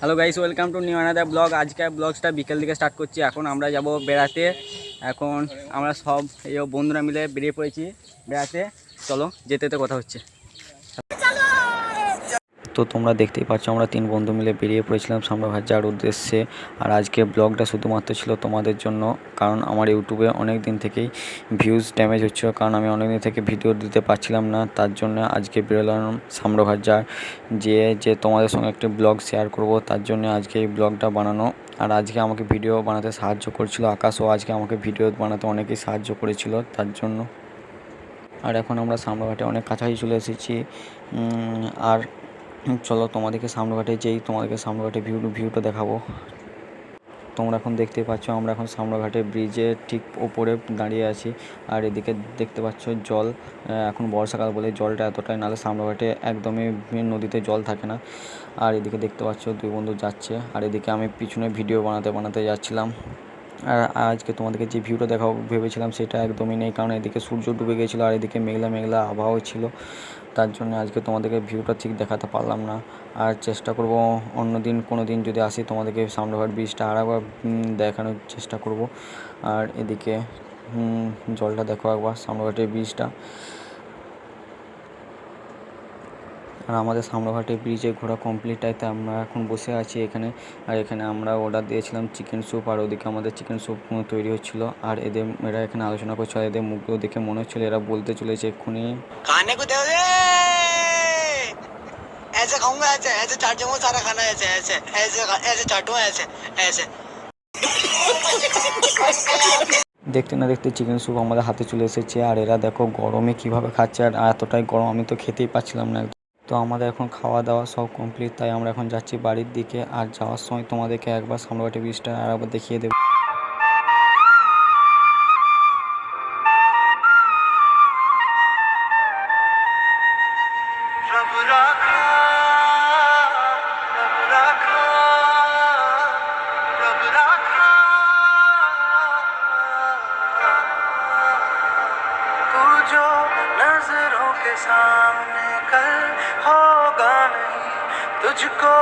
Hello guys, welcome to new another blog. আজকে ব্লগসটা বিকেল দিকে স্টার্ট করছি। এখন আমরা যাব বেড়াতে। এখন আমরা সব এই বন্ধুরা মিলে বেরিয়ে পড়েছি বেড়াতে। চলো, যেতে যেতে কথা হচ্ছে। তো তোমরা দেখতেই পাচ্ছ আমরা 3 বন্ধু মিলে বেরিয়ে পড়েছিলাম সামরাঘাট যাওয়ার উদ্দেশ্যে। আর আজকে ব্লগটা শুধুমাত্র ছিল তোমাদের জন্য, কারণ আমার ইউটিউবে অনেক দিন থেকেই ভিউজ ড্যামেজ হচ্ছিল, কারণ আমি অনেক দিন থেকে ভিডিও দিতে পারছিলাম না। তার জন্য আজকে বেরোলাম সামরাঘাট যাওয়ার যে তোমাদের সঙ্গে একটি ব্লগ শেয়ার করব, তার জন্য আজকে এই ব্লগটা বানানো। আর আজকে আমাকে ভিডিও বানাতে সাহায্য করছিল আকাশও, আজকে আমাকে ভিডিও বানাতে অনেকেই সাহায্য করেছিল তার জন্য। আর এখন আমরা সামরাঘাটে অনেক কাছাকাছি চলে এসেছি। আর চলো তোমাদেরকে সামরাঘাটে তোমাদেরকে সামরাঘাটে ভিউটা দেখাবো। তোমরা এখন দেখতে পাচ্ছ আমরা এখন সামরাঘাটে ব্রিজের ঠিক ওপরে দাঁড়িয়ে আছি। আর এদিকে দেখতে পাচ্ছ জল, এখন বর্ষাকাল বলে জলটা এতটাই, নাহলে সামরাঘাটে একদমই নদীতে জল থাকে না। আর এদিকে দেখতে পাচ্ছ 2 বন্ধু যাচ্ছে, আর এদিকে আমি পিছনে ভিডিও বানাতে যাচ্ছিলাম। আর আজকে তোমাদেরকে যে ভিউটা দেখাবো ভেবেছিলাম সেটা একদমই নেই, কারণ এদিকে সূর্য ডুবে গিয়েছিলো আর এদিকে মেঘলা মেঘলা আবহাওয়া ছিল। তার জন্য আজকে তোমাদেরকে ভিউটা ঠিক দেখাতে পারলাম না। আর চেষ্টা করব অন্য দিন কোনো দিন যদি আসি তোমাদেরকে সামরাঘাট ব্রিজটা আরেকবার দেখানোর চেষ্টা করব। আর এদিকে জলটা দেখো একবার, সামরাঘাটের ব্রিজটা। আর আমাদের সামরাঘাটে ব্রিজে ঘোরা কমপ্লিট, তাইতে আমরা এখন বসে আছি এখানে। আর এখানে আমরা অর্ডার দিয়েছিলাম চিকেন স্যুপ, আর ওদিকে আমাদের চিকেন স্যুপ তৈরি হচ্ছিলো। আর এরা এখানে আলোচনা করছে, আর এদের মুখগুলো দেখে মনে হচ্ছিলো এরা বলতে চলেছে এক্ষুনি খানে को दे ऐसे खाऊंगा, ऐसे ऐसे चाटूंगा सारा खाना, ऐसे ऐसे ऐसे ऐसे चाटूंगा, ऐसे ऐसे। দেখতে না দেখতে চিকেন স্যুপ আমাদের হাতে চলে এসেছে। আর এরা দেখো গরমে কিভাবে খাচ্ছে, আর এতটাই গরম আমি তো খেতেই পাচ্ছিলাম না। তো আমাদের এখন খাওয়া দাওয়া সব কমপ্লিট, তাই আমরা এখন যাচ্ছি বাড়ির দিকে। আর যাওয়ার সময় তোমাদেরকে একবার সামরাঘাটি ব্রিজটা আর একবার দেখিয়ে দেবো। नजरों के सामने कल होगा नहीं, तुझको